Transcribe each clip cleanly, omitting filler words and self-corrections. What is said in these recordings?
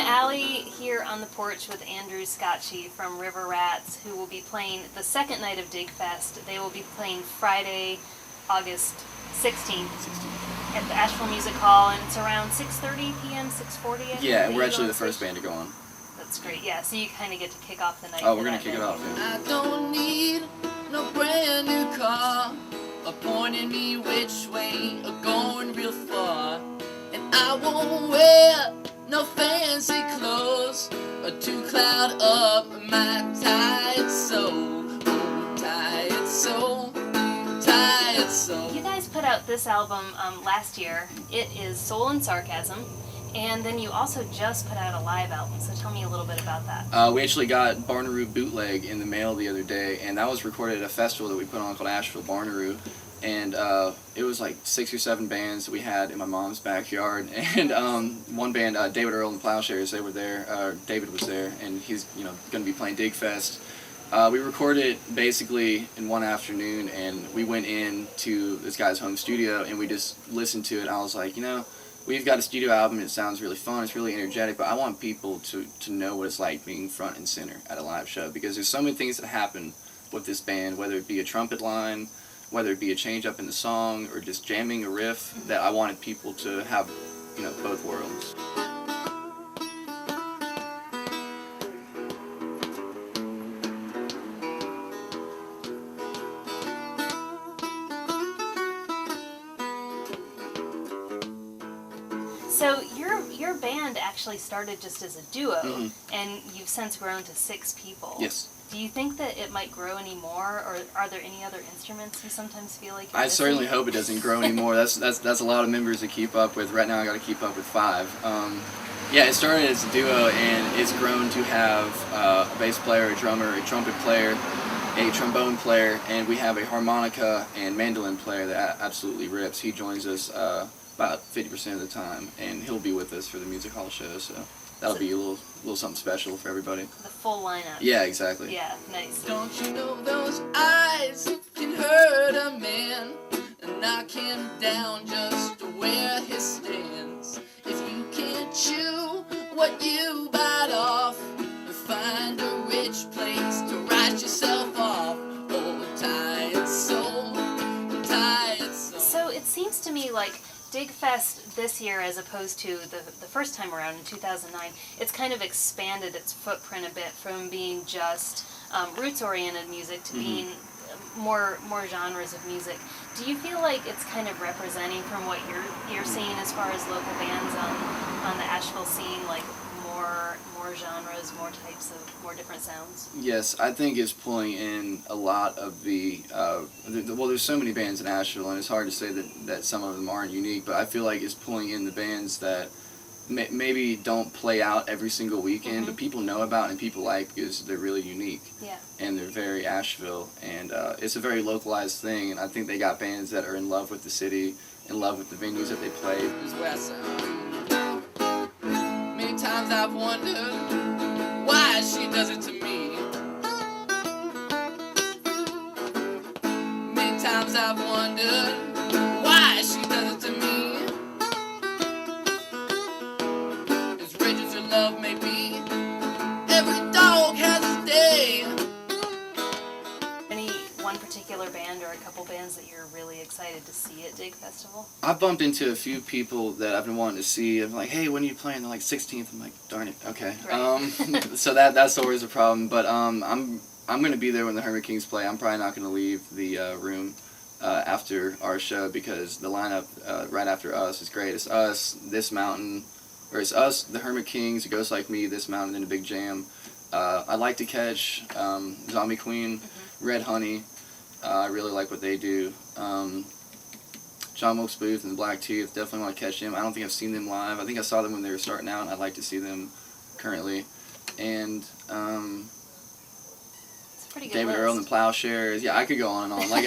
Alli here on the porch with Andrew Scotchie from River Rats, who will be playing the second night of Dig Fest. They will be playing Friday, August 16th at the Asheville Music Hall, and it's around 6:30 p.m., 6:40. Yeah, and we're actually the first band to go on. That's great. Yeah, so you kind of get to kick off the night. Oh, we're gonna kick it off. Yeah. I don't need no brand new car, pointing me which way, going real far, and I won't wear no fancy clothes to cloud up my tired soul, tired soul, tired soul. You guys put out this album last year. It is Soul and Sarcasm, and then you also just put out a live album, so tell me a little bit about that. We actually got Barnaroo Bootleg in the mail the other day, and that was recorded at a festival that we put on called Asheville Barnaroo. And it was like 6 or 7 bands that we had in my mom's backyard, and one band, David Earl and the Plowshares, they were there. David was there, and he's going to be playing Dig Fest. We recorded it basically in one afternoon, and we went in to this guy's home studio, and we just listened to it. I was like, we've got a studio album. It sounds really fun. It's really energetic, but I want people to know what it's like being front and center at a live show, because there's so many things that happen with this band, whether it be a trumpet line, whether it be a change up in the song or just jamming a riff, that I wanted people to have, both worlds. So your band actually started just as a duo, and you've since grown to 6 people. Yes. Do you think that it might grow any more, or are there any other instruments you sometimes feel like you're I missing? certainly hope it doesn't grow anymore. That's a lot of members to keep up with. Right now I got to keep up with 5. Yeah, it started as a duo, and it's grown to have a bass player, a drummer, a trumpet player, a trombone player, and we have a harmonica and mandolin player that absolutely rips. He joins us about 50% of the time, and he'll be with us for the music hall show, so that'll be a little something special for everybody. The full lineup. Yeah, exactly. Yeah, nice. Don't you know those eyes can hurt a man and knock him down just where he stands? If you can't chew what you bite off, find a rich place to write yourself off. Oh, tired soul, tired soul. So it seems to me like Dig Fest this year, as opposed to the first time around in 2009, it's kind of expanded its footprint a bit from being just roots-oriented music to being more genres of music. Do you feel like it's kind of representing from what you're seeing as far as local bands on the Asheville scene, like more genres, more different sounds? Yes, I think it's pulling in a lot of well, there's so many bands in Asheville, and it's hard to say that some of them aren't unique, but I feel like it's pulling in the bands that maybe don't play out every single weekend, but people know about and people like, because they're really unique. Yeah. And they're very Asheville, and it's a very localized thing, and I think they got bands that are in love with the city, in love with the venues that they play. Many times I've wondered why she does it to me. Many times I've wondered why she does it to me. As rich as her love may be, every dog has his day. Any one particular band or a couple bands that you're really excited to see at Dig Festival? I've bumped into a few people that I've been wanting to see. I'm like, hey, when are you playing? They're like, 16th. I'm like, darn it, okay. Right. So that's always a problem. But I'm going to be there when the Hermit Kings play. I'm probably not going to leave the room after our show, because the lineup right after us is great. It's us, This Mountain, or it's us, the Hermit Kings, A Ghost Like Me, This Mountain, and a Big Jam. I like to catch Zombie Queen, Red Honey. I really like what they do. John Wilkes Booth and the Black Teeth, definitely want to catch them. I don't think I've seen them live. I think I saw them when they were starting out, and I'd like to see them currently. And David Earl and the Plowshares. Yeah, I could go on and on. Like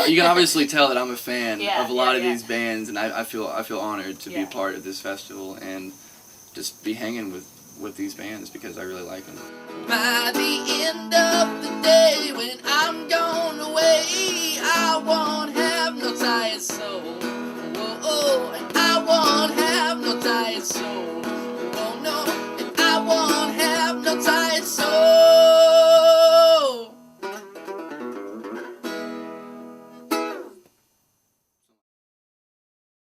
you can obviously tell that I'm a fan of a lot of these bands, and I feel honored to be a part of this festival and just be hanging with these bands, because I really like them. By the end of the day, when I'm gone,